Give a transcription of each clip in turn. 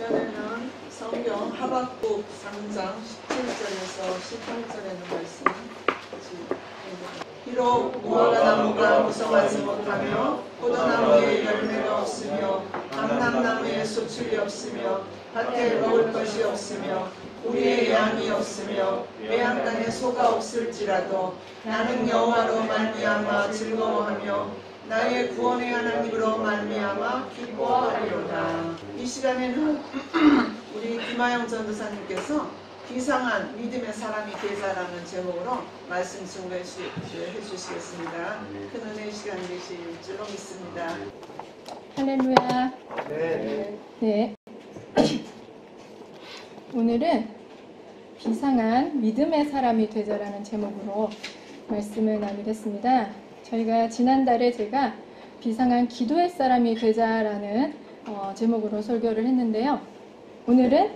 시간에는 성경 하박국 3장 17절에서 18절에는 말씀 비록 무화과 나무가 무성하지 못하며 포도나무에 열매가 없으며 감람나무에 수출이 없으며 밭에 먹을 것이 없으며 우리의 양이 없으며 외양 땅에 소가 없을지라도 나는 여호와로 말미암아 즐거워하며 나의 구원의 하나님으로 말미암아 기뻐하리로다. 이 시간에는 우리 김하영 전도사님께서 비상한 믿음의 사람이 되자라는 제목으로 말씀 증거해 주시겠습니다. 큰 은혜의 시간 되실 줄로 믿습니다. 할렐루야. 네. 오늘은 비상한 믿음의 사람이 되자라는 제목으로 말씀을 나누겠습니다. 저희가 지난달에 제가 비상한 기도의 사람이 되자라는 제목으로 설교를 했는데요. 오늘은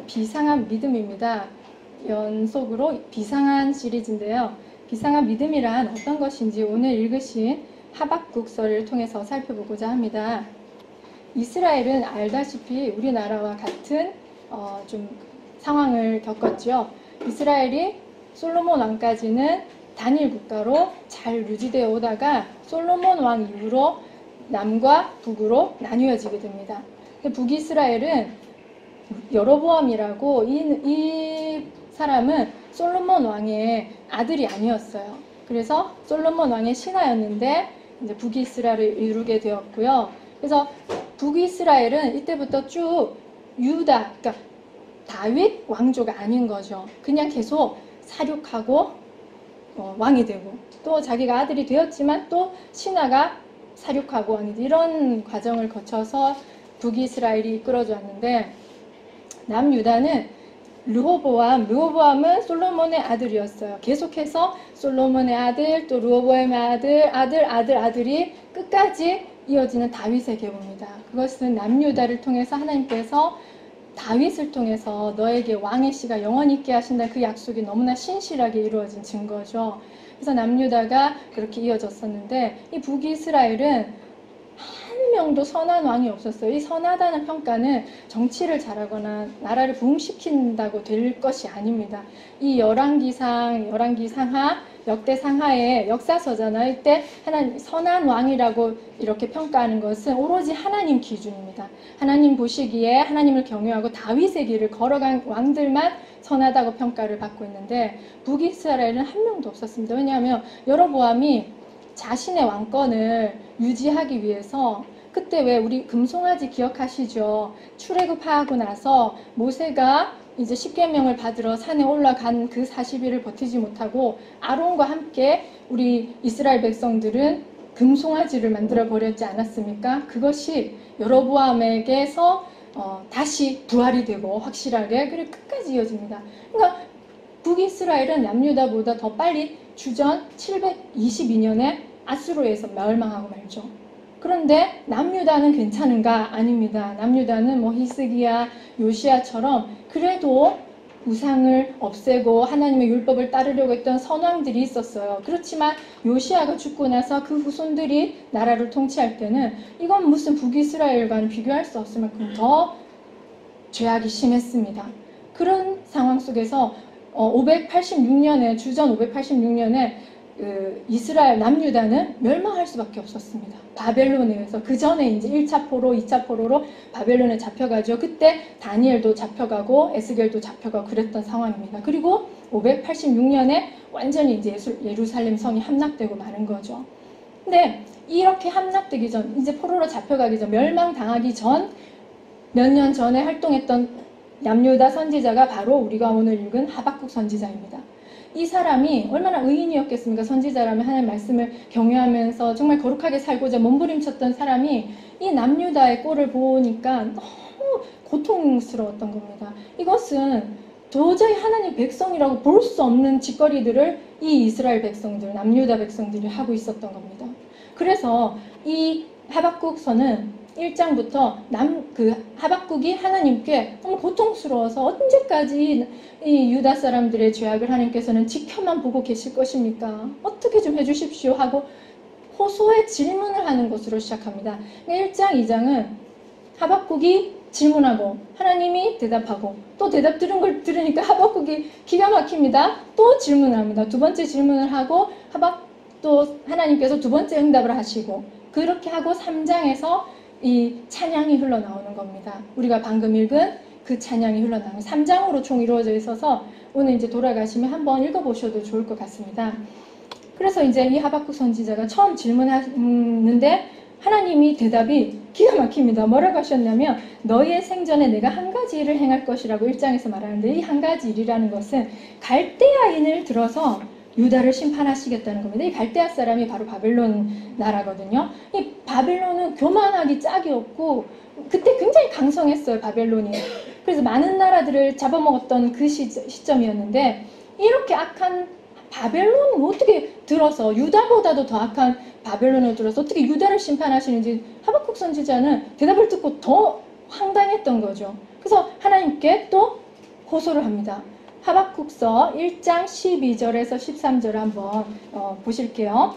비상한 믿음입니다. 연속으로 비상한 시리즈인데요. 비상한 믿음이란 어떤 것인지 오늘 읽으신 하박국서를 통해서 살펴보고자 합니다. 이스라엘은 알다시피 우리나라와 같은 좀 상황을 겪었죠. 이스라엘이 솔로몬 왕까지는 단일 국가로 잘 유지되어 오다가 솔로몬 왕 이후로 남과 북으로 나뉘어지게 됩니다. 북이스라엘은 여로보암이라고 이 사람은 솔로몬 왕의 아들이 아니었어요. 그래서 솔로몬 왕의 신하였는데 이제 북이스라엘을 이루게 되었고요. 그래서 북이스라엘은 이때부터 쭉 유다, 그러니까 다윗 왕조가 아닌 거죠. 그냥 계속 사륙하고 왕이 되고 또 자기가 아들이 되었지만 또 신하가 사륙하고 왕이 되고 이런 과정을 거쳐서 북이스라엘이 이끌어져 왔는데 남유다는 르호보암은 솔로몬의 아들이었어요. 계속해서 솔로몬의 아들 또 르호보암의 아들이 끝까지 이어지는 다윗의 계보입니다. 그것은 남유다를 통해서 하나님께서 다윗을 통해서 너에게 왕의 씨가 영원히 있게 하신다 그 약속이 너무나 신실하게 이루어진 증거죠. 그래서 남유다가 그렇게 이어졌었는데 이 북이스라엘은 한 명도 선한 왕이 없었어요. 이 선하다는 평가는 정치를 잘하거나 나라를 부흥시킨다고 될 것이 아닙니다. 이 열왕기상하 역대상하의 역사서잖아요. 이때 하나님 선한 왕이라고 이렇게 평가하는 것은 오로지 하나님 기준입니다. 하나님 보시기에 하나님을 경외하고 다윗의 길을 걸어간 왕들만 선하다고 평가를 받고 있는데 북이스라엘은 한 명도 없었습니다. 왜냐하면 여로보암이 자신의 왕권을 유지하기 위해서 그때 왜 우리 금송아지 기억하시죠? 출애굽하고 나서 모세가 이제 십계명을 받으러 산에 올라간 그 40일을 버티지 못하고 아론과 함께 우리 이스라엘 백성들은 금송아지를 만들어 버렸지 않았습니까? 그것이 여로보암에게서 다시 부활이 되고 확실하게 그리고 끝까지 이어집니다. 그러니까 북이스라엘은 남유다보다 더 빨리 주전 722년에 아수르에서 멸망하고 말죠. 그런데 남유다는 괜찮은가? 아닙니다. 남유다는 뭐 히스기야, 요시야처럼 그래도 우상을 없애고 하나님의 율법을 따르려고 했던 선왕들이 있었어요. 그렇지만 요시야가 죽고 나서 그 후손들이 나라를 통치할 때는 이건 무슨 북이스라엘과는 비교할 수 없을 만큼 더 죄악이 심했습니다. 그런 상황 속에서 586년에 주전 586년에 이스라엘 남유다는 멸망할 수밖에 없었습니다. 바벨론에 의해서 그 전에 이제 1차 포로, 2차 포로로 바벨론에 잡혀가죠. 그때 다니엘도 잡혀가고 에스겔도 잡혀가고 그랬던 상황입니다. 그리고 586년에 완전히 이제 예루살렘 성이 함락되고 마는 거죠. 근데 이렇게 함락되기 전, 이제 포로로 잡혀가기 전, 멸망당하기 전 몇 년 전에 활동했던 남유다 선지자가 바로 우리가 오늘 읽은 하박국 선지자입니다. 이 사람이 얼마나 의인이었겠습니까? 선지자라면 하나님의 말씀을 경외하면서 정말 거룩하게 살고자 몸부림쳤던 사람이 이 남유다의 꼴을 보니까 너무 고통스러웠던 겁니다. 이것은 도저히 하나님 백성이라고 볼 수 없는 짓거리들을 이 이스라엘 백성들, 남유다 백성들이 하고 있었던 겁니다. 그래서 이 하박국서는 1장부터 하박국이 하나님께 너무 고통스러워서 언제까지 이 유다 사람들의 죄악을 하나님께서는 지켜만 보고 계실 것입니까? 어떻게 좀 해주십시오 하고 호소의 질문을 하는 것으로 시작합니다. 1장, 2장은 하박국이 질문하고 하나님이 대답하고 또 대답 들은 걸 들으니까 하박국이 기가 막힙니다. 또 질문을 합니다. 두 번째 질문을 하고 또 하나님께서 두 번째 응답을 하시고 그렇게 하고 3장에서 이 찬양이 흘러나오는 겁니다. 우리가 방금 읽은 그 찬양이 흘러나오는 3장으로 총 이루어져 있어서 오늘 이제 돌아가시면 한번 읽어보셔도 좋을 것 같습니다. 그래서 이제 이 하박국 선지자가 처음 질문하는데 하나님이 대답이 기가 막힙니다. 뭐라고 하셨냐면 너희의 생전에 내가 한 가지 일을 행할 것이라고 1장에서 말하는데 이 한 가지 일이라는 것은 갈대아인을 들어서 유다를 심판하시겠다는 겁니다. 이 갈대아 사람이 바로 바벨론 나라거든요. 이 바벨론은 교만하기 짝이 없고 그때 굉장히 강성했어요. 바벨론이. 그래서 많은 나라들을 잡아먹었던 그 시점이었는데 이렇게 악한 바벨론을 어떻게 들어서 유다보다도 더 악한 바벨론을 들어서 어떻게 유다를 심판하시는지 하박국 선지자는 대답을 듣고 더 황당했던 거죠. 그래서 하나님께 또 호소를 합니다. 하박국서 1장 12절에서 13절 한번 보실게요.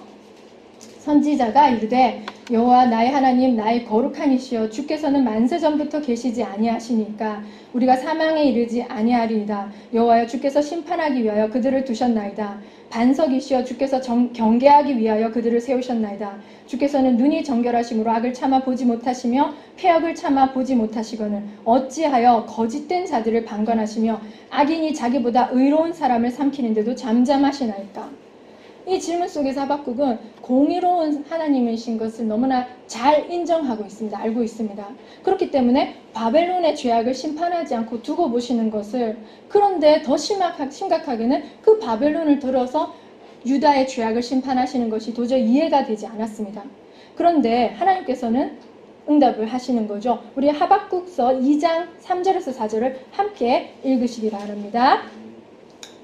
선지자가 이르되 여호와 나의 하나님 나의 거룩한 이시여 주께서는 만세 전부터 계시지 아니하시니까 우리가 사망에 이르지 아니하리이다. 여호와여 주께서 심판하기 위하여 그들을 두셨나이다. 반석이시여 주께서 경계하기 위하여 그들을 세우셨나이다. 주께서는 눈이 정결하심으로 악을 참아 보지 못하시며 폐역을 참아 보지 못하시거늘 어찌하여 거짓된 자들을 방관하시며 악인이 자기보다 의로운 사람을 삼키는데도 잠잠하시나이까. 이 질문 속에서 하박국은 공의로운 하나님이신 것을 너무나 잘 인정하고 있습니다. 알고 있습니다. 그렇기 때문에 바벨론의 죄악을 심판하지 않고 두고 보시는 것을 그런데 더 심각하게는 그 바벨론을 들어서 유다의 죄악을 심판하시는 것이 도저히 이해가 되지 않았습니다. 그런데 하나님께서는 응답을 하시는 거죠. 우리 하박국서 2장 3절에서 4절을 함께 읽으시기 바랍니다.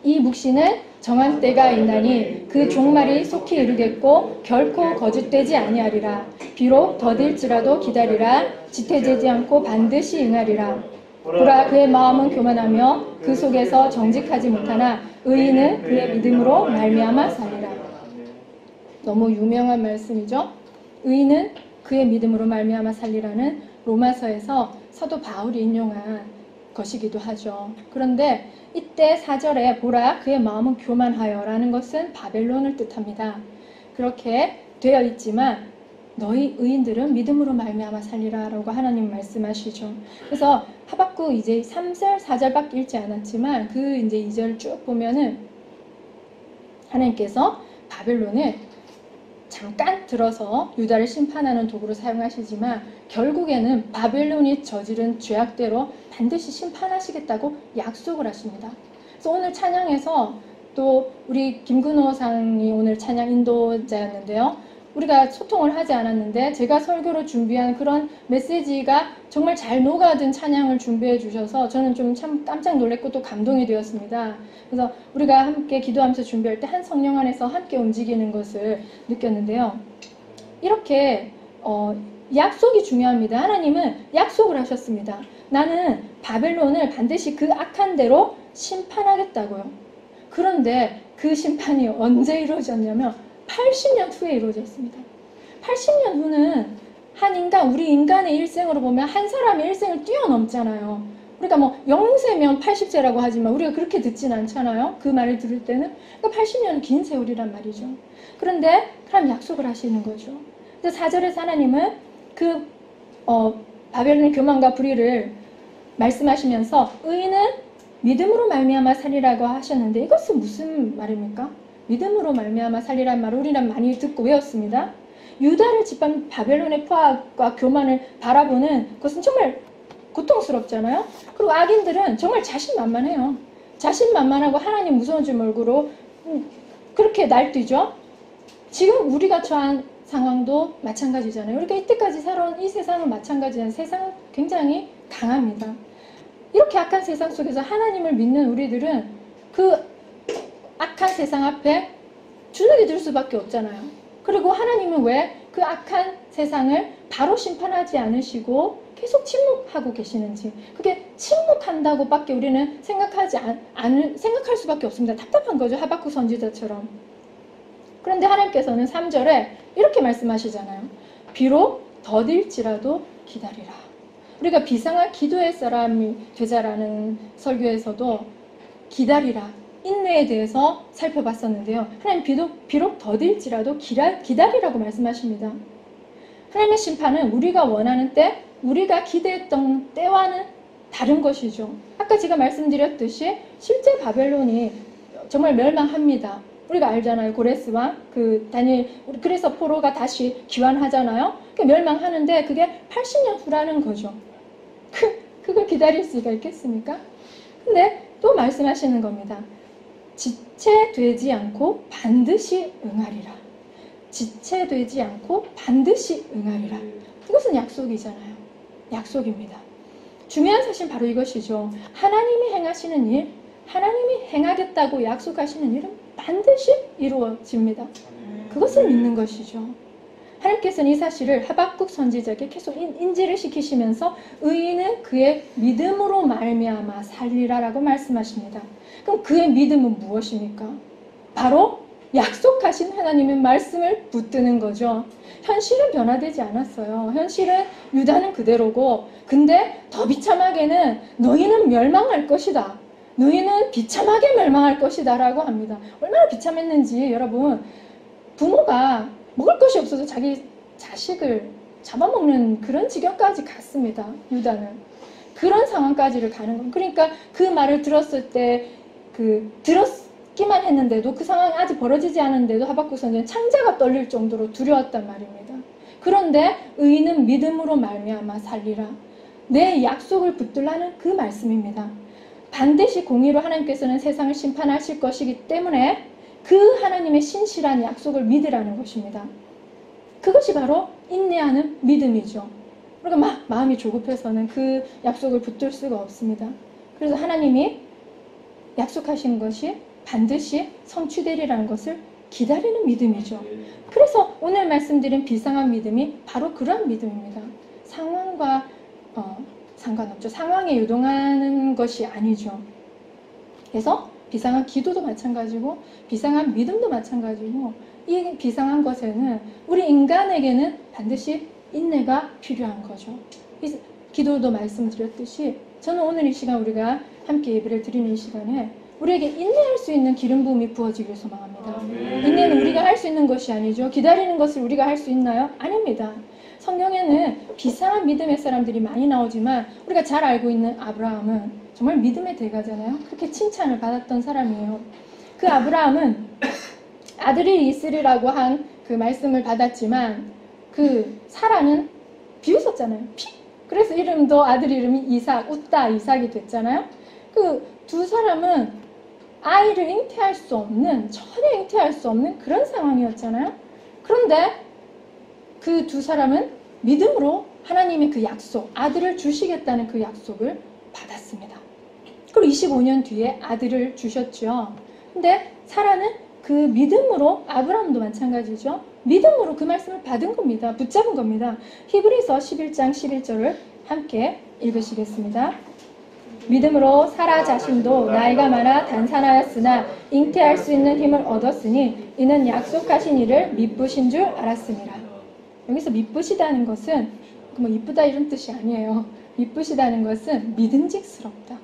이 묵시는 정한 때가 있나니 그 종말이 속히 이르겠고 결코 거짓되지 아니하리라. 비록 더딜지라도 기다리라. 지태지지 않고 반드시 응하리라. 보라 그의 마음은 교만하며 그 속에서 정직하지 못하나 의인은 그의 믿음으로 말미암아 살리라. 너무 유명한 말씀이죠. 의인은 그의 믿음으로 말미암아 살리라는 로마서에서 사도 바울이 인용한 것이기도 하죠. 그런데 이때 4절에 보라 그의 마음은 교만하여 라는 것은 바벨론을 뜻합니다. 그렇게 되어 있지만 너희 의인들은 믿음으로 말미암아 살리라 라고 하나님 말씀하시죠. 그래서 하박국 이제 3절 4절밖에 읽지 않았지만 그 이제 2절 쭉 보면은 하나님께서 바벨론을 잠깐 들어서 유다를 심판하는 도구로 사용하시지만 결국에는 바벨론이 저지른 죄악대로 반드시 심판하시겠다고 약속을 하십니다. 그래서 오늘 찬양에서 또 우리 김근호 상이 오늘 찬양 인도자였는데요. 우리가 소통을 하지 않았는데 제가 설교로 준비한 그런 메시지가 정말 잘 녹아든 찬양을 준비해 주셔서 저는 좀 참 깜짝 놀랐고 또 감동이 되었습니다. 그래서 우리가 함께 기도하면서 준비할 때 한 성령 안에서 함께 움직이는 것을 느꼈는데요. 이렇게 약속이 중요합니다. 하나님은 약속을 하셨습니다. 나는 바벨론을 반드시 그 악한 대로 심판하겠다고요. 그런데 그 심판이 언제 이루어졌냐면 80년 후에 이루어졌습니다. 80년 후는 한 인간, 우리 인간의 일생으로 보면 한 사람의 일생을 뛰어넘잖아요. 우리가 뭐 0세면 80세라고 하지만 우리가 그렇게 듣진 않잖아요. 그 말을 들을 때는. 그러니까 80년은 긴 세월이란 말이죠. 그런데 하나님 약속을 하시는 거죠. 근데 4절에서 하나님은 그 바벨론의 교만과 불의를 말씀하시면서 의인은 믿음으로 말미암아 살리라고 하셨는데 이것은 무슨 말입니까? 믿음으로 말미암아 살리란 말을 우리는 많이 듣고 외웠습니다. 유다를 짓밟은 바벨론의 포악과 교만을 바라보는 것은 정말 고통스럽잖아요. 그리고 악인들은 정말 자신만만해요. 자신만만하고 하나님 무서운 줄 모르고 그렇게 날뛰죠. 지금 우리가 처한 상황도 마찬가지잖아요. 우리가 이때까지 살아온 이 세상은 마찬가지잖아요. 세상은 굉장히 강합니다. 이렇게 악한 세상 속에서 하나님을 믿는 우리들은 그 악한 세상 앞에 주눅이 들 수밖에 없잖아요. 그리고 하나님은 왜 그 악한 세상을 바로 심판하지 않으시고 계속 침묵하고 계시는지, 그게 침묵한다고 밖에 우리는 생각할 수밖에 없습니다. 답답한 거죠. 하박국 선지자처럼. 그런데 하나님께서는 3절에 이렇게 말씀하시잖아요. 비록 더딜지라도 기다리라. 우리가 비상한 기도의 사람이 되자라는 설교에서도 기다리라, 인내에 대해서 살펴봤었는데요. 하나님 비록 더딜지라도 기다리라고 말씀하십니다. 하나님의 심판은 우리가 원하는 때, 우리가 기대했던 때와는 다른 것이죠. 아까 제가 말씀드렸듯이 실제 바벨론이 정말 멸망합니다. 우리가 알잖아요. 고레스와 그래서 포로가 다시 귀환하잖아요. 멸망하는데 그게 80년 후라는 거죠. 그걸 기다릴 수가 있겠습니까? 근데 또 말씀하시는 겁니다. 지체되지 않고 반드시 응하리라. 지체되지 않고 반드시 응하리라. 이것은 약속이잖아요. 약속입니다. 중요한 사실 바로 이것이죠. 하나님이 행하시는 일, 하나님이 행하겠다고 약속하시는 일은 반드시 이루어집니다. 그것을 믿는 것이죠. 하나님께서는 이 사실을 하박국 선지자에게 계속 인지를 시키시면서 의인은 그의 믿음으로 말미암아 살리라라고 말씀하십니다. 그럼 그의 믿음은 무엇입니까? 바로 약속하신 하나님의 말씀을 붙드는 거죠. 현실은 변화되지 않았어요. 현실은 유다는 그대로고, 근데 더 비참하게는 너희는 멸망할 것이다. 너희는 비참하게 멸망할 것이다 라고 합니다. 얼마나 비참했는지 여러분, 부모가 먹을 것이 없어서 자기 자식을 잡아먹는 그런 지경까지 갔습니다. 유다는. 그런 상황까지를 가는 겁니다. 그러니까 그 말을 들었을 때 들었기만 했는데도 그 상황이 아직 벌어지지 않았는데도 하박국 선지자는 창자가 떨릴 정도로 두려웠단 말입니다. 그런데 의인은 믿음으로 말미암아 살리라. 내 약속을 붙들라는 그 말씀입니다. 반드시 공의로 하나님께서는 세상을 심판하실 것이기 때문에 그 하나님의 신실한 약속을 믿으라는 것입니다. 그것이 바로 인내하는 믿음이죠. 우리가 막 마음이 조급해서는 그 약속을 붙들 수가 없습니다. 그래서 하나님이 약속하신 것이 반드시 성취되리라는 것을 기다리는 믿음이죠. 그래서 오늘 말씀드린 비상한 믿음이 바로 그런 믿음입니다. 상황과 상관없죠. 상황에 요동하는 것이 아니죠. 그래서 비상한 기도도 마찬가지고 비상한 믿음도 마찬가지고 이 비상한 것에는 우리 인간에게는 반드시 인내가 필요한 거죠. 기도도 말씀드렸듯이 저는 오늘 이 시간 우리가 함께 예배를 드리는 이 시간에 우리에게 인내할 수 있는 기름 부음이 부어지길 소망합니다. 인내는 우리가 할 수 있는 것이 아니죠. 기다리는 것을 우리가 할 수 있나요? 아닙니다. 성경에는 비상한 믿음의 사람들이 많이 나오지만 우리가 잘 알고 있는 아브라함은 정말 믿음의 대가잖아요. 그렇게 칭찬을 받았던 사람이에요. 그 아브라함은 아들이 있으리라고 한 그 말씀을 받았지만 그 사라는 비웃었잖아요. 그래서 이름도 아들 이름이 이삭이 됐잖아요. 그 두 사람은 아이를 잉태할 수 없는, 전혀 잉태할 수 없는 그런 상황이었잖아요. 그런데 그 두 사람은 믿음으로 하나님의 그 약속, 아들을 주시겠다는 그 약속을 받았습니다. 그리고 25년 뒤에 아들을 주셨죠. 근데 사라는 그 믿음으로, 아브라함도 마찬가지죠. 믿음으로 그 말씀을 받은 겁니다. 붙잡은 겁니다. 히브리서 11장 11절을 함께 읽으시겠습니다. 믿음으로 사라 자신도 나이가 많아 단산하였으나 잉태할 수 있는 힘을 얻었으니 이는 약속하신 이를 미쁘신 줄 알았습니다. 여기서 미쁘시다는 것은 뭐 이쁘다 이런 뜻이 아니에요. 미쁘시다는 것은 믿음직스럽다.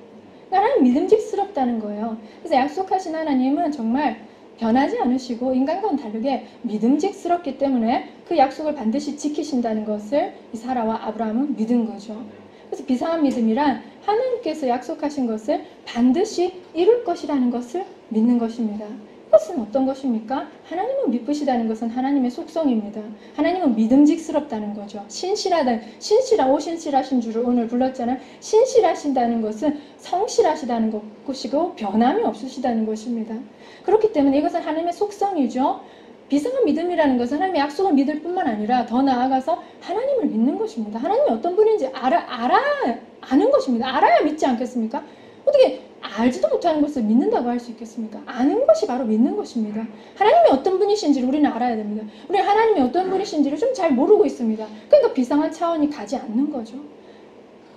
하나님 믿음직스럽다는 거예요. 그래서 약속하신 하나님은 정말 변하지 않으시고 인간과는 다르게 믿음직스럽기 때문에 그 약속을 반드시 지키신다는 것을 이 사라와 아브라함은 믿은 거죠. 그래서 비상한 믿음이란 하나님께서 약속하신 것을 반드시 이룰 것이라는 것을 믿는 것입니다. 이것은 어떤 것입니까? 하나님은 미쁘시다는 것은 하나님의 속성입니다. 하나님은 믿음직스럽다는 거죠. 신실하신 줄을 오늘 불렀잖아요. 신실하신다는 것은 성실하시다는 것이고 변함이 없으시다는 것입니다. 그렇기 때문에 이것은 하나님의 속성이죠. 비상한 믿음이라는 것은 하나님의 약속을 믿을 뿐만 아니라 더 나아가서 하나님을 믿는 것입니다. 하나님이 어떤 분인지 아는 것입니다. 알아야 믿지 않겠습니까? 어떻게 알지도 못하는 것을 믿는다고 할 수 있겠습니까? 아는 것이 바로 믿는 것입니다. 하나님이 어떤 분이신지를 우리는 알아야 됩니다. 우리는 하나님이 어떤 분이신지를 좀 잘 모르고 있습니다. 그러니까 비상한 차원이 가지 않는 거죠.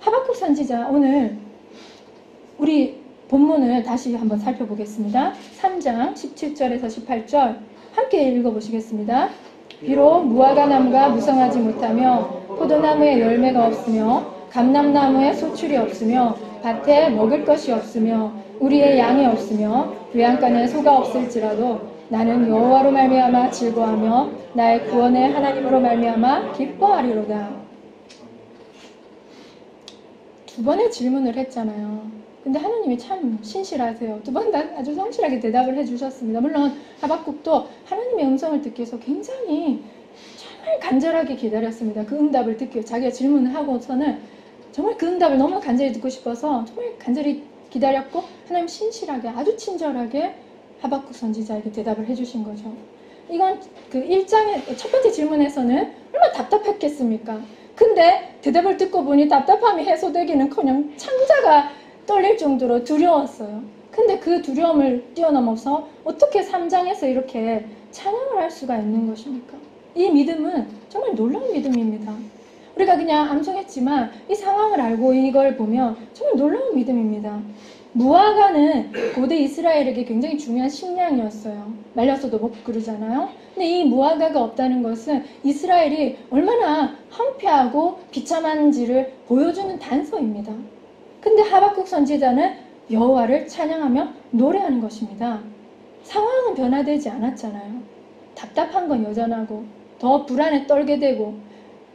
하박국 선지자 오늘 우리 본문을 다시 한번 살펴보겠습니다. 3장 17절에서 18절 함께 읽어보시겠습니다. 비록 무화과 나무가 무성하지 못하며 포도나무에 열매가 없으며 감람나무에 소출이 없으며 밭에 먹을 것이 없으며 우리의 양이 없으며 외양간에 소가 없을지라도 나는 여호와로 말미암아 즐거워하며 나의 구원의 하나님으로 말미암아 기뻐하리로다. 두 번의 질문을 했잖아요. 근데 하나님이 참 신실하세요. 두 번 다 아주 성실하게 대답을 해주셨습니다. 물론 하박국도 하나님의 음성을 듣기 위해서 굉장히 정말 간절하게 기다렸습니다. 그 응답을 듣기 위해 자기가 질문을 하고서는 정말 그 응답을 너무 간절히 듣고 싶어서 정말 간절히 기다렸고 하나님 신실하게 아주 친절하게 하박국 선지자에게 대답을 해주신 거죠. 이건 그 1장의 첫 번째 질문에서는 얼마나 답답했겠습니까? 근데 대답을 듣고 보니 답답함이 해소되기는커녕 창자가 떨릴 정도로 두려웠어요. 근데 그 두려움을 뛰어넘어서 어떻게 3장에서 이렇게 찬양을 할 수가 있는 것입니까? 이 믿음은 정말 놀라운 믿음입니다. 우리가 그냥 암송했지만 이 상황을 알고 이걸 보면 정말 놀라운 믿음입니다. 무화과는 고대 이스라엘에게 굉장히 중요한 식량이었어요. 말려서도 먹고 그러잖아요. 근데 이 무화과가 없다는 것은 이스라엘이 얼마나 황폐하고 비참한지를 보여주는 단서입니다. 근데 하박국 선지자는 여호와를 찬양하며 노래하는 것입니다. 상황은 변화되지 않았잖아요. 답답한 건 여전하고 더 불안에 떨게 되고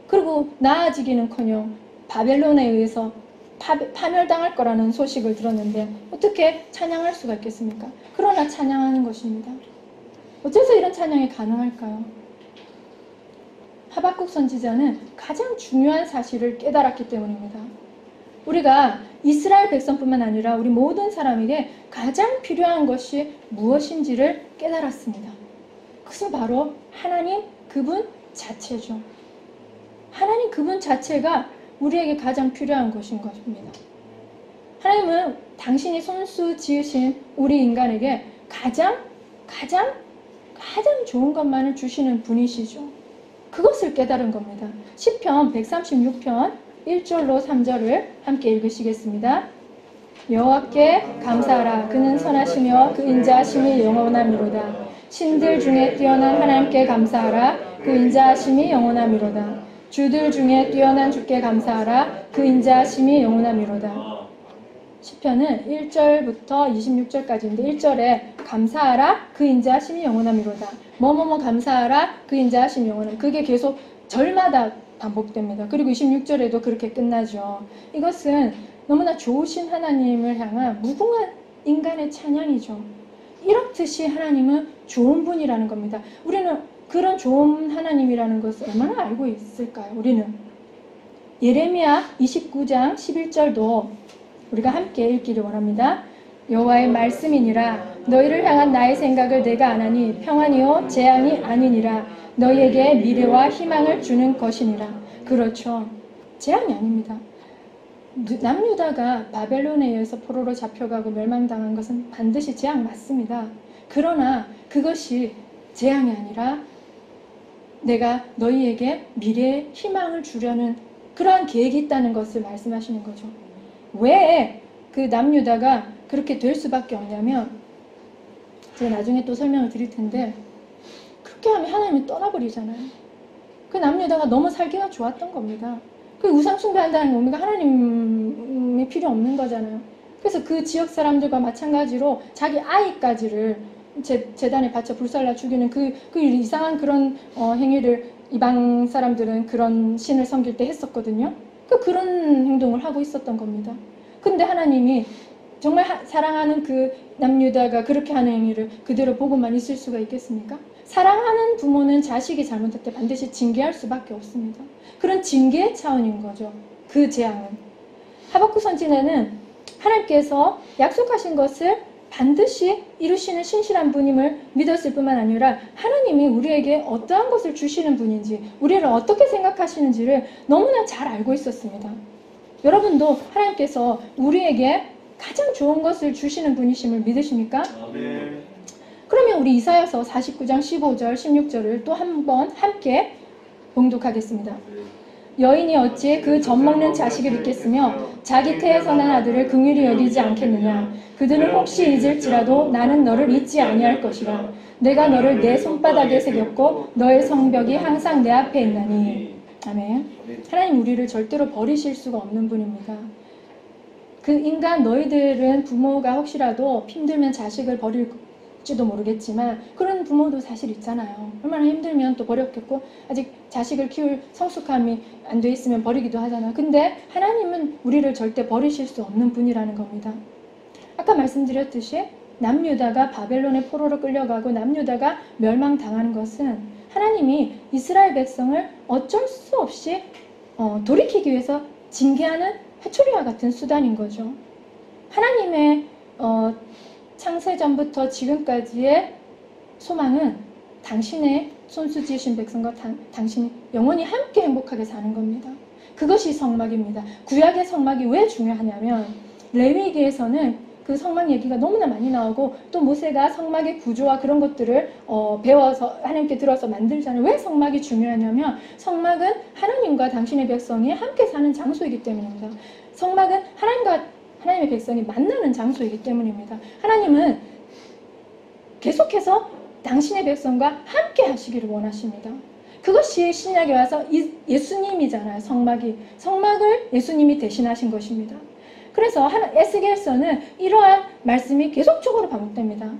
그리고 나아지기는커녕 바벨론에 의해서 파멸당할 거라는 소식을 들었는데 어떻게 찬양할 수가 있겠습니까? 그러나 찬양하는 것입니다. 어째서 이런 찬양이 가능할까요? 하박국 선지자는 가장 중요한 사실을 깨달았기 때문입니다. 우리가 이스라엘 백성뿐만 아니라 우리 모든 사람에게 가장 필요한 것이 무엇인지를 깨달았습니다. 그것은 바로 하나님 그분 자체죠. 하나님 그분 자체가 우리에게 가장 필요한 것인 것입니다. 하나님은 당신이 손수 지으신 우리 인간에게 가장 좋은 것만을 주시는 분이시죠. 그것을 깨달은 겁니다. 시편 136편 1절로 3절을 함께 읽으시겠습니다. 여호와께 감사하라. 그는 선하시며 그 인자하심이 영원하미로다. 신들 중에 뛰어난 하나님께 감사하라. 그 인자하심이 영원하미로다. 주들 중에 뛰어난 주께 감사하라. 그 인자하심이 영원하미로다. 시편은 1절부터 26절까지인데 1절에 감사하라. 그 인자하심이 영원하미로다. 뭐뭐뭐 감사하라. 그 인자하심이 영원하미로다. 그게 계속 절마다 반복됩니다. 그리고 26절에도 그렇게 끝나죠. 이것은 너무나 좋으신 하나님을 향한 무궁한 인간의 찬양이죠. 이렇듯이 하나님은 좋은 분이라는 겁니다. 우리는 그런 좋은 하나님이라는 것을 얼마나 알고 있을까요? 우리는 예레미야 29장 11절도 우리가 함께 읽기를 원합니다. 여호와의 말씀이니라. 너희를 향한 나의 생각을 내가 아나니 평안이요 재앙이 아니니라. 너희에게 미래와 희망을 주는 것이니라. 그렇죠. 재앙이 아닙니다. 남유다가 바벨론에 의해서 포로로 잡혀가고 멸망당한 것은 반드시 재앙 맞습니다. 그러나 그것이 재앙이 아니라 내가 너희에게 미래의 희망을 주려는 그러한 계획이 있다는 것을 말씀하시는 거죠. 왜 그 남유다가 그렇게 될 수밖에 없냐면 제가 나중에 또 설명을 드릴 텐데 그렇게 하면 하나님이 떠나버리잖아요. 그 남유다가 너무 살기가 좋았던 겁니다. 그 우상 숭배한다는 건 우리가 하나님이 필요 없는 거잖아요. 그래서 그 지역 사람들과 마찬가지로 자기 아이까지를 제단에 바쳐 불살라 죽이는 그 이상한 그런 행위를 이방 사람들은 그런 신을 섬길 때 했었거든요. 그런 행동을 하고 있었던 겁니다. 근데 하나님이 정말 사랑하는 그 남유다가 그렇게 하는 행위를 그대로 보고만 있을 수가 있겠습니까? 사랑하는 부모는 자식이 잘못할 때 반드시 징계할 수밖에 없습니다. 그런 징계의 차원인 거죠. 그 재앙은. 하박국 선지자는 하나님께서 약속하신 것을 반드시 이루시는 신실한 분임을 믿었을 뿐만 아니라 하나님이 우리에게 어떠한 것을 주시는 분인지 우리를 어떻게 생각하시는지를 너무나 잘 알고 있었습니다. 여러분도 하나님께서 우리에게 가장 좋은 것을 주시는 분이심을 믿으십니까? 아멘. 그러면 우리 이사야서 49장 15절 16절을 또 한번 함께 봉독하겠습니다. 여인이 어찌 그 젖먹는 자식을 잊겠으며 자기 태에서 난 아들을 긍휼히 여기지 않겠느냐. 그들은 혹시 잊을지라도 나는 너를 잊지 아니할 것이라. 내가 너를 내 손바닥에 새겼고 너의 성벽이 항상 내 앞에 있나니. 아멘. 하나님 우리를 절대로 버리실 수가 없는 분입니다. 그 인간 너희들은 부모가 혹시라도 힘들면 자식을 버릴지도 모르겠지만 그런 부모도 사실 있잖아요. 얼마나 힘들면 또 버렸겠고 아직 자식을 키울 성숙함이 안 돼 있으면 버리기도 하잖아요. 근데 하나님은 우리를 절대 버리실 수 없는 분이라는 겁니다. 아까 말씀드렸듯이 남유다가 바벨론의 포로로 끌려가고 남유다가 멸망당하는 것은 하나님이 이스라엘 백성을 어쩔 수 없이 돌이키기 위해서 징계하는 회초리와 같은 수단인 거죠. 하나님의 창세전부터 지금까지의 소망은 당신의 손수 지으신 백성과 당신이 영원히 함께 행복하게 사는 겁니다. 그것이 성막입니다. 구약의 성막이 왜 중요하냐면 레위기에서는 그 성막 얘기가 너무나 많이 나오고 또 모세가 성막의 구조와 그런 것들을 배워서 하나님께 들어서 만들잖아요. 왜 성막이 중요하냐면 성막은 하나님과 당신의 백성이 함께 사는 장소이기 때문입니다. 성막은 하나님과 하나님의 백성이 만나는 장소이기 때문입니다. 하나님은 계속해서 당신의 백성과 함께 하시기를 원하십니다. 그것이 신약에 와서 예수님이잖아요. 성막을 예수님이 대신하신 것입니다. 그래서 에스겔서는 이러한 말씀이 계속적으로 반복됩니다.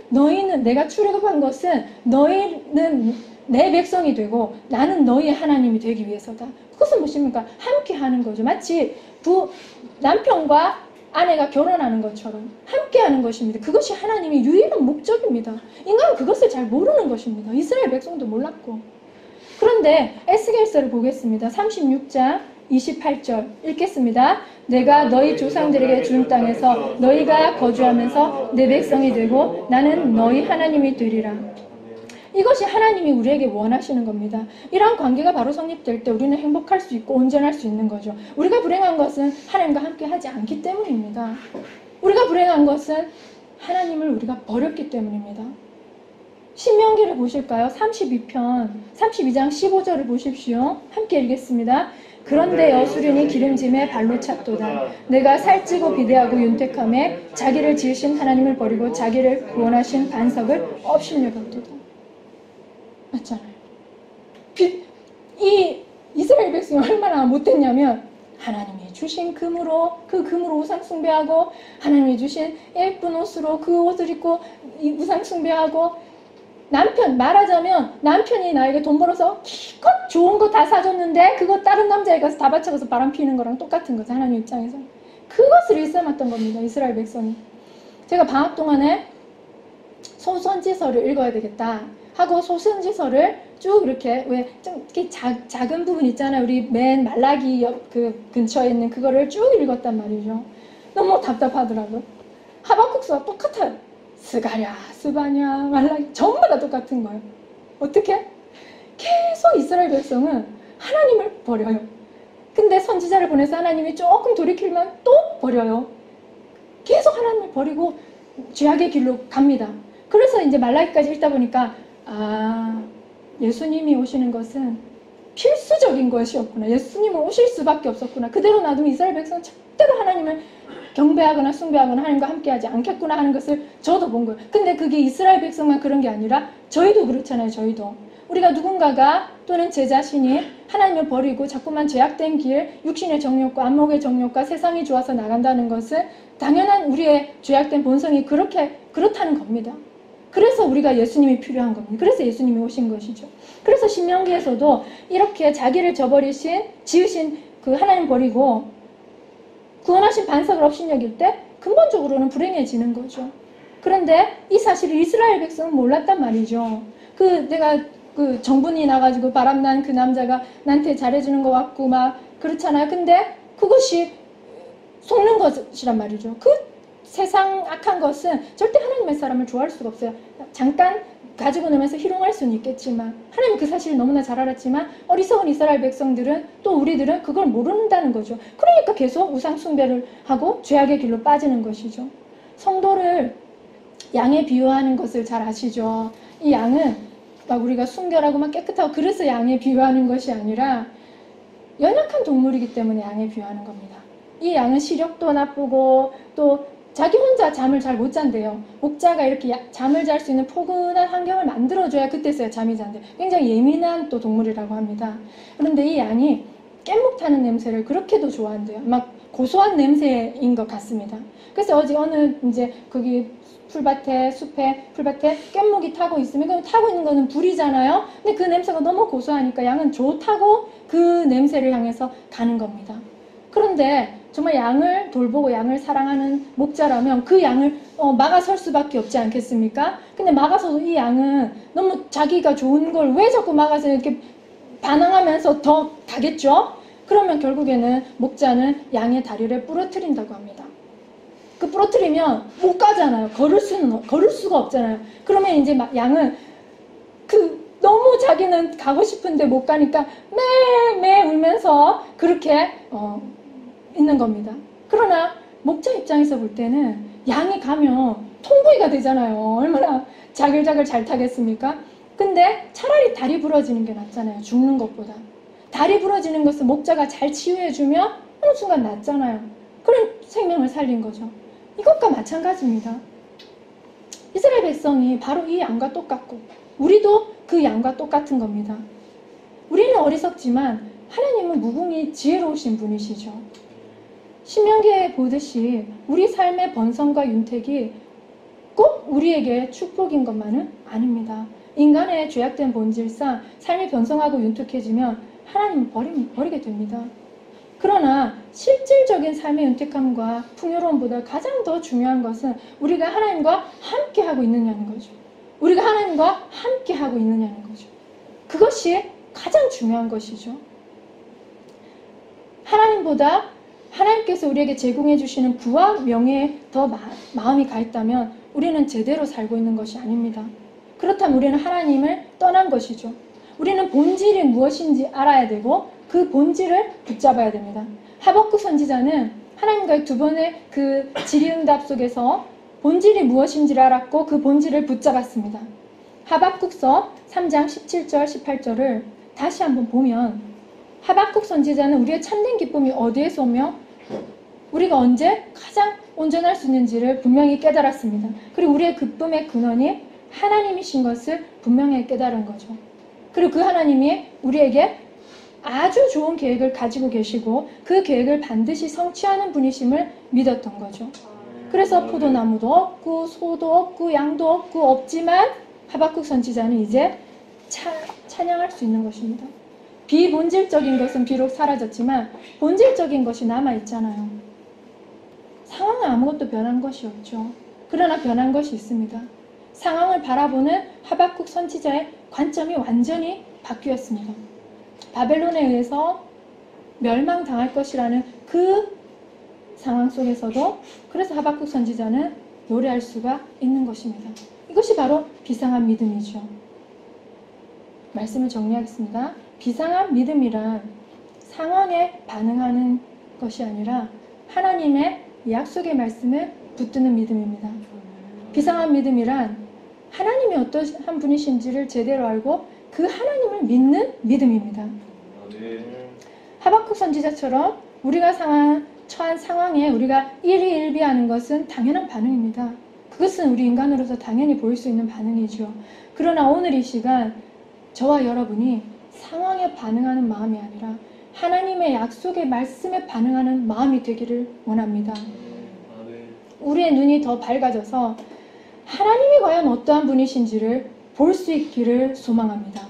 너희는 내가 출애굽한 것은 너희는 내 백성이 되고 나는 너희의 하나님이 되기 위해서다. 그것은 무엇입니까? 함께 하는 거죠. 마치 남편과 아내가 결혼하는 것처럼 함께 하는 것입니다. 그것이 하나님의 유일한 목적입니다. 인간은 그것을 잘 모르는 것입니다. 이스라엘 백성도 몰랐고. 그런데 에스겔서를 보겠습니다. 36장 28절 읽겠습니다. 내가 너희 조상들에게 준 땅에서 너희가 거주하면서 내 백성이 되고 나는 너희 하나님이 되리라. 이것이 하나님이 우리에게 원하시는 겁니다. 이러한 관계가 바로 성립될 때 우리는 행복할 수 있고 온전할 수 있는 거죠. 우리가 불행한 것은 하나님과 함께 하지 않기 때문입니다. 우리가 불행한 것은 하나님을 우리가 버렸기 때문입니다. 신명기를 보실까요? 32편 32장 15절을 보십시오. 함께 읽겠습니다. 그런데 여수린이 기름짐에 발로 찼도다. 내가 살찌고 비대하고 윤택함에 자기를 지으신 하나님을 버리고 자기를 구원하신 반석을 업신여겼도다. 맞잖아요. 이 이스라엘 백성이 얼마나 못됐냐면 하나님이 주신 금으로 그 금으로 우상 숭배하고 하나님이 주신 예쁜 옷으로 그 옷을 입고 우상 숭배하고 말하자면 남편이 나에게 돈 벌어서 기껏 좋은 거 다 사줬는데 그거 다른 남자에 가서 다 바쳐가서 바람 피우는 거랑 똑같은 거죠. 하나님 입장에서. 그것을 일삼았던 겁니다. 이스라엘 백성이. 제가 방학 동안에 소선지서를 읽어야 되겠다 하고 소선지서를 쭉 이렇게 왜 좀 이렇게 작은 부분 있잖아요. 우리 맨 말라기 옆 그 근처에 있는 그거를 쭉 읽었단 말이죠. 너무 답답하더라고요. 하박국서와 똑같아요. 스가랴, 스바냐, 말라기 전부 다 똑같은 거예요. 어떻게? 계속 이스라엘 백성은 하나님을 버려요. 근데 선지자를 보내서 하나님이 조금 돌이키면 또 버려요. 계속 하나님을 버리고 죄악의 길로 갑니다. 그래서 이제 말라기까지 읽다 보니까 예수님이 오시는 것은 필수적인 것이었구나. 예수님은 오실 수밖에 없었구나. 그대로 놔두면 이스라엘 백성은 절대로 하나님을 경배하거나 숭배하거나 하나님과 함께하지 않겠구나 하는 것을 저도 본 거예요. 근데 그게 이스라엘 백성만 그런 게 아니라 저희도 그렇잖아요. 저희도. 우리가 누군가가 또는 제 자신이 하나님을 버리고 자꾸만 죄악된 길, 육신의 정욕과 안목의 정욕과 세상이 좋아서 나간다는 것은 당연한 우리의 죄악된 본성이 그렇다는 겁니다. 그래서 우리가 예수님이 필요한 겁니다. 그래서 예수님이 오신 것이죠. 그래서 신명기에서도 이렇게 자기를 지으신 그 하나님 버리고 구원하신 반석을 업신여길 때 근본적으로는 불행해지는 거죠. 그런데 이 사실을 이스라엘 백성은 몰랐단 말이죠. 내가 정분이 나가지고 바람난 그 남자가 나한테 잘해주는 거 같고 막 그렇잖아요. 근데 그것이 속는 것이란 말이죠. 그 세상 악한 것은 절대 하나님의 사람을 좋아할 수가 없어요. 잠깐 가지고 놀면서 희롱할 수는 있겠지만 하나님 그 사실을 너무나 잘 알았지만 어리석은 이스라엘 백성들은 또 우리들은 그걸 모른다는 거죠. 그러니까 계속 우상 숭배를 하고 죄악의 길로 빠지는 것이죠. 성도를 양에 비유하는 것을 잘 아시죠. 이 양은 막 우리가 순결하고 막 깨끗하고 그래서 양에 비유하는 것이 아니라 연약한 동물이기 때문에 양에 비유하는 겁니다. 이 양은 시력도 나쁘고 또 자기 혼자 잠을 잘 못 잔대요. 목자가 이렇게 잠을 잘 수 있는 포근한 환경을 만들어줘야 그때서야 잠이 잔대요. 굉장히 예민한 또 동물이라고 합니다. 그런데 이 양이 깻목 타는 냄새를 그렇게도 좋아한대요. 막 고소한 냄새인 것 같습니다. 그래서 어느 이제 거기 숲에 풀밭에 깻목이 타고 있으면 그 타고 있는 거는 불이잖아요. 근데 그 냄새가 너무 고소하니까 양은 좋다고 그 냄새를 향해서 가는 겁니다. 그런데 정말 양을 돌보고 양을 사랑하는 목자라면 그 양을 막아설 수밖에 없지 않겠습니까? 근데 막아서도 이 양은 너무 자기가 좋은 걸 왜 자꾸 막아서 이렇게 반항하면서 더 가겠죠? 그러면 결국에는 목자는 양의 다리를 부러뜨린다고 합니다. 그 부러뜨리면 못 가잖아요. 걸을 수가 없잖아요. 그러면 이제 막 양은 너무 자기는 가고 싶은데 못 가니까 매 울면서 그렇게 있는 겁니다. 그러나 목자 입장에서 볼 때는 양이 가면 통구이가 되잖아요. 얼마나 자글자글 잘 타겠습니까? 근데 차라리 다리 부러지는 게 낫잖아요. 죽는 것보다. 다리 부러지는 것은 목자가 잘 치유해주면 어느 순간 낫잖아요. 그런 생명을 살린 거죠. 이것과 마찬가지입니다. 이스라엘 백성이 바로 이 양과 똑같고 우리도 그 양과 똑같은 겁니다. 우리는 어리석지만 하나님은 무궁히 지혜로우신 분이시죠. 신명기에 보듯이 우리 삶의 번성과 윤택이 꼭 우리에게 축복인 것만은 아닙니다. 인간의 죄악된 본질상 삶이 번성하고 윤택해지면 하나님은 버리게 됩니다. 그러나 실질적인 삶의 윤택함과 풍요로움보다 가장 더 중요한 것은 우리가 하나님과 함께하고 있느냐는 거죠. 우리가 하나님과 함께하고 있느냐는 거죠. 그것이 가장 중요한 것이죠. 하나님께서 우리에게 제공해 주시는 부와 명예에 더 마음이 가 있다면 우리는 제대로 살고 있는 것이 아닙니다. 그렇다면 우리는 하나님을 떠난 것이죠. 우리는 본질이 무엇인지 알아야 되고 그 본질을 붙잡아야 됩니다. 하박국 선지자는 하나님과의 두 번의 그 질의응답 속에서 본질이 무엇인지를 알았고 그 본질을 붙잡았습니다. 하박국서 3장 17절 18절을 다시 한번 보면 하박국 선지자는 우리의 참된 기쁨이 어디에서 오며 우리가 언제 가장 온전할 수 있는지를 분명히 깨달았습니다. 그리고 우리의 기쁨의 근원이 하나님이신 것을 분명히 깨달은 거죠. 그리고 그 하나님이 우리에게 아주 좋은 계획을 가지고 계시고 그 계획을 반드시 성취하는 분이심을 믿었던 거죠. 그래서 포도나무도 없고 소도 없고 양도 없지만 하박국 선지자는 이제 찬양할 수 있는 것입니다. 비본질적인 것은 비록 사라졌지만 본질적인 것이 남아있잖아요. 상황은 아무것도 변한 것이 없죠. 그러나 변한 것이 있습니다. 상황을 바라보는 하박국 선지자의 관점이 완전히 바뀌었습니다. 바벨론에 의해서 멸망당할 것이라는 그 상황 속에서도 그래서 하박국 선지자는 노래할 수가 있는 것입니다. 이것이 바로 비상한 믿음이죠. 말씀을 정리하겠습니다. 비상한 믿음이란 상황에 반응하는 것이 아니라 하나님의 약속의 말씀을 붙드는 믿음입니다. 비상한 믿음이란 하나님이 어떠한 분이신지를 제대로 알고 그 하나님을 믿는 믿음입니다. 하박국 선지자처럼 우리가 처한 상황에 우리가 일희일비하는 것은 당연한 반응입니다. 그것은 우리 인간으로서 당연히 보일 수 있는 반응이죠. 그러나 오늘 이 시간 저와 여러분이 상황에 반응하는 마음이 아니라 하나님의 약속의 말씀에 반응하는 마음이 되기를 원합니다. 우리의 눈이 더 밝아져서 하나님이 과연 어떠한 분이신지를 볼 수 있기를 소망합니다.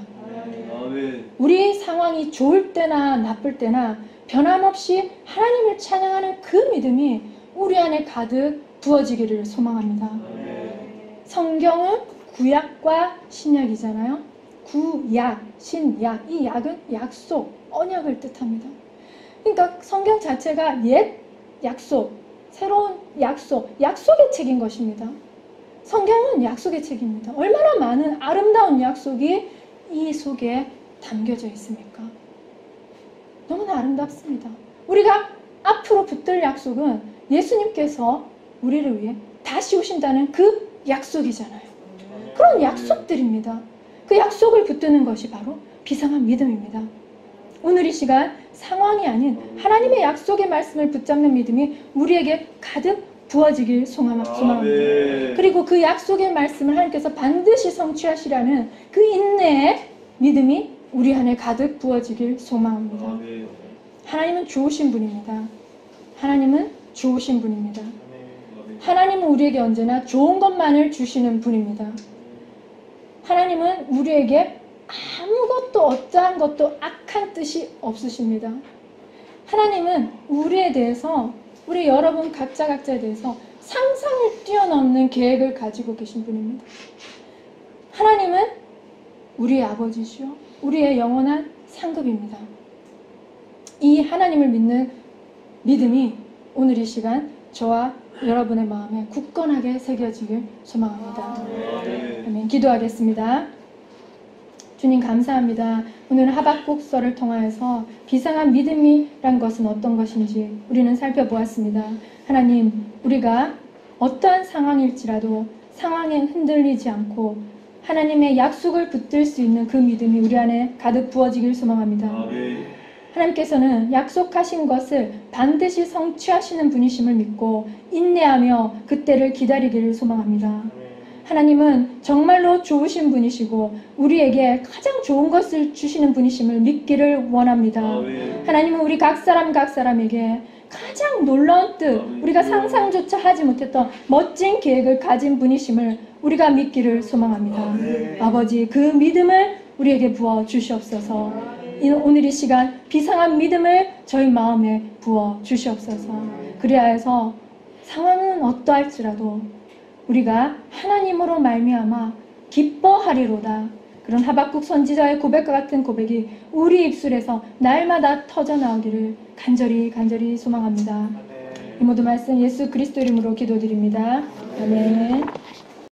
우리 상황이 좋을 때나 나쁠 때나 변함없이 하나님을 찬양하는 그 믿음이 우리 안에 가득 부어지기를 소망합니다. 성경은 구약과 신약이잖아요. 구약, 신약, 이 약은 약속, 언약을 뜻합니다. 그러니까 성경 자체가 옛 약속, 새로운 약속, 약속의 책인 것입니다. 성경은 약속의 책입니다. 얼마나 많은 아름다운 약속이 이 속에 담겨져 있습니까? 너무나 아름답습니다. 우리가 앞으로 붙들 약속은 예수님께서 우리를 위해 다시 오신다는 그 약속이잖아요. 그런 약속들입니다. 그 약속을 붙드는 것이 바로 비상한 믿음입니다. 오늘 이 시간 상황이 아닌 하나님의 약속의 말씀을 붙잡는 믿음이 우리에게 가득 부어지길 소망합니다. 그리고 그 약속의 말씀을 하나님께서 반드시 성취하시라는 그 인내의 믿음이 우리 안에 가득 부어지길 소망합니다. 하나님은 좋으신 분입니다. 하나님은 좋으신 분입니다. 하나님은 우리에게 언제나 좋은 것만을 주시는 분입니다. 하나님은 우리에게 아무것도 어떠한 것도 악한 뜻이 없으십니다. 하나님은 우리에 대해서, 우리 여러분 각자에 대해서 상상을 뛰어넘는 계획을 가지고 계신 분입니다. 하나님은 우리의 아버지시요, 우리의 영원한 상급입니다. 이 하나님을 믿는 믿음이 오늘 이 시간 저와 여러분의 마음에 굳건하게 새겨지길 소망합니다. 아멘. 기도하겠습니다. 주님 감사합니다. 오늘 하박국서를 통하여서 비상한 믿음이란 것은 어떤 것인지 우리는 살펴보았습니다. 하나님, 우리가 어떠한 상황일지라도 상황에 흔들리지 않고 하나님의 약속을 붙들 수 있는 그 믿음이 우리 안에 가득 부어지길 소망합니다. 하나님께서는 약속하신 것을 반드시 성취하시는 분이심을 믿고 인내하며 그때를 기다리기를 소망합니다. 하나님은 정말로 좋으신 분이시고 우리에게 가장 좋은 것을 주시는 분이심을 믿기를 원합니다. 하나님은 우리 각 사람에게 가장 놀라운 뜻, 우리가 상상조차 하지 못했던 멋진 계획을 가진 분이심을 우리가 믿기를 소망합니다. 아버지, 그 믿음을 우리에게 부어 주시옵소서. 오늘 이 시간 비상한 믿음을 저희 마음에 부어 주시옵소서. 그리하여서 상황은 어떠할지라도 우리가 하나님으로 말미암아 기뻐하리로다. 그런 하박국 선지자의 고백과 같은 고백이 우리 입술에서 날마다 터져나오기를 간절히 소망합니다. 이 모든 말씀 예수 그리스도 이름으로 기도드립니다. 아멘.